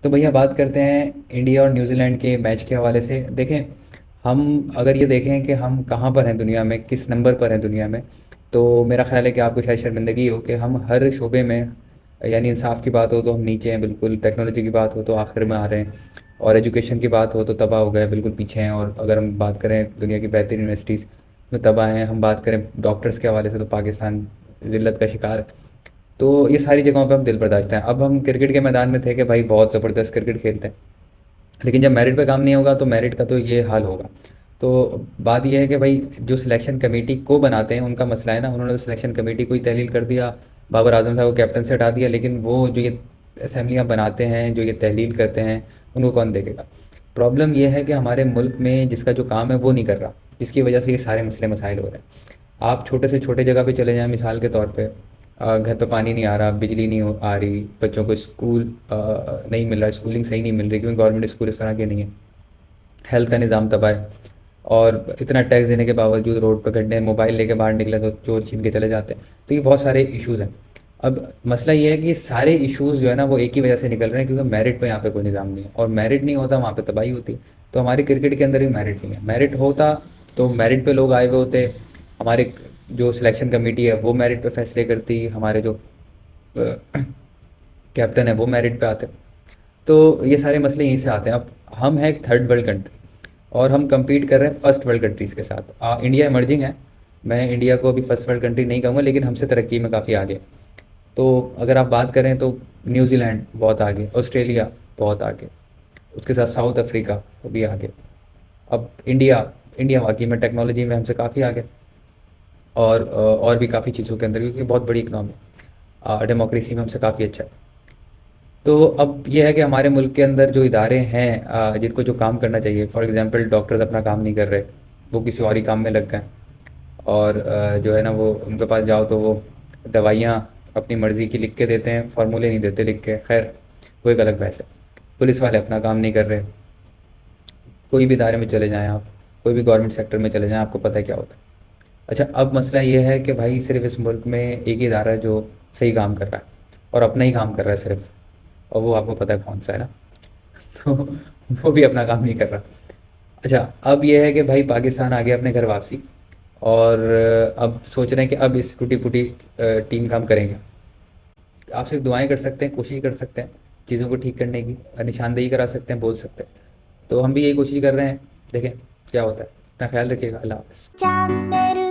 तो भैया बात करते हैं इंडिया और न्यूजीलैंड के मैच के हवाले से। देखें, हम अगर ये देखें कि हम कहाँ पर हैं दुनिया में, किस नंबर पर हैं दुनिया में, तो मेरा ख़्याल है कि आपको शायद शर्मिंदगी हो कि हम हर शोबे में, यानी इंसाफ की बात हो तो हम नीचे हैं बिल्कुल, टेक्नोलॉजी की बात हो तो आखिर में आ रहे हैं, और एजुकेशन की बात हो तो तबाह हो गए, बिल्कुल पीछे हैं। और अगर हम बात करें दुनिया की बेहतरीन यूनिवर्सिटीज़ में, तबाह हैं। हम बात करें डॉक्टर्स के हवाले से तो पाकिस्तान ज़िल्लत का शिकार है। तो ये सारी जगहों पे हम दिल बर्दाश्त हैं। अब हम क्रिकेट के मैदान में थे कि भाई बहुत ज़बरदस्त क्रिकेट खेलते हैं, लेकिन जब मेरिट पे काम नहीं होगा तो मेरिट का तो ये हाल होगा। तो बात ये है कि भाई जो सिलेक्शन कमेटी को बनाते हैं उनका मसला है ना, उन्होंने तो सिलेक्शन कमेटी को ही तहलील कर दिया, बाबर आजम साहब को कैप्टन से हटा दिया, लेकिन वो जो ये असम्बलियाँ बनाते हैं, जो ये तहलील करते हैं, उनको कौन देखेगा। प्रॉब्लम ये है कि हमारे मुल्क में जिसका जो काम है वो नहीं कर रहा, जिसकी वजह से ये सारे मसले मसाइल हो रहे हैं। आप छोटे से छोटे जगह पे चले जाएं, मिसाल के तौर पे घर पे पानी नहीं आ रहा, बिजली नहीं आ रही, बच्चों को स्कूल नहीं मिल रहा, स्कूलिंग सही नहीं मिल रही क्योंकि गवर्नमेंट स्कूल इस तरह के नहीं है, हेल्थ का निज़ाम तबाह है, और इतना टैक्स देने के बावजूद रोड पर गड्ढे, मोबाइल लेके बाहर निकले तो चोर छीन के चले जाते हैं। तो ये बहुत सारे इश्यूज़ हैं। अब मसला ये है कि सारे इश्यूज़ जो है ना वो एक ही वजह से निकल रहे हैं, क्योंकि मेरिट पे यहाँ पे कोई निज़ाम नहीं है, और मेरिट नहीं होता वहाँ पे तबाही होती है। तो हमारे क्रिकेट के अंदर भी मेरिट नहीं है। मेरिट होता तो मेरिट पे लोग आए हुए होते, हमारे जो सिलेक्शन कमेटी है वो मेरिट पे फैसले करती, हमारे जो कैप्टन है वो मेरिट पे आते। तो ये सारे मसले यहीं से आते हैं। अब हम हैं एक थर्ड वर्ल्ड कंट्री, और हम compete कर रहे हैं फर्स्ट वर्ल्ड कंट्रीज़ के साथ। इंडिया इमर्जिंग है, मैं इंडिया को अभी फर्स्ट वर्ल्ड कंट्री नहीं कहूँगा, लेकिन हमसे तरक्की में काफ़ी आगे। तो अगर आप बात करें तो न्यूजीलैंड बहुत आगे, ऑस्ट्रेलिया बहुत आगे, उसके साथ साउथ अफ्रीका वो भी आगे। अब इंडिया, इंडिया वाकई में टेक्नोलॉजी में हमसे काफ़ी आगे, और भी काफ़ी चीज़ों के अंदर, क्योंकि बहुत बड़ी इकनॉमी, डेमोक्रेसी में हमसे काफ़ी अच्छा है। तो अब ये है कि हमारे मुल्क के अंदर जो इदारे हैं, जिनको जो काम करना चाहिए, फॉर एग्जांपल डॉक्टर्स अपना काम नहीं कर रहे, वो किसी और ही काम में लग गए, और जो है ना वो उनके पास जाओ तो वो दवाइयाँ अपनी मर्ज़ी की लिख के देते हैं, फार्मूले नहीं देते लिख के। खैर, वो एक अलग बहस है। पुलिस वाले अपना काम नहीं कर रहे। कोई भी इदारे में चले जाएँ आप, कोई भी गवर्नमेंट सेक्टर में चले जाएँ, आपको पता है क्या होता है। अच्छा, अब मसला ये है कि भाई सिर्फ़ इस मुल्क में एक ही इदारा है जो सही काम कर रहा है, और अपना ही काम कर रहा है सिर्फ़, और वो आपको पता है कौन-सा है ना? तो वो भी अपना काम नहीं कर रहा। अच्छा, अब ये है कि भाई पाकिस्तान आ गया अपने घर वापसी, और अब सोच रहे हैं कि अब इस टूटी-फूटी टीम काम करेंगे। आप सिर्फ दुआएँ कर सकते हैं, कोशिश कर सकते हैं चीज़ों को ठीक करने की, निशानदेही करा सकते हैं, बोल सकते हैं। तो हम भी यही कोशिश कर रहे हैं, देखें क्या होता है। अपना ख्याल रखिएगा। अल्लाह हाफ़िज़।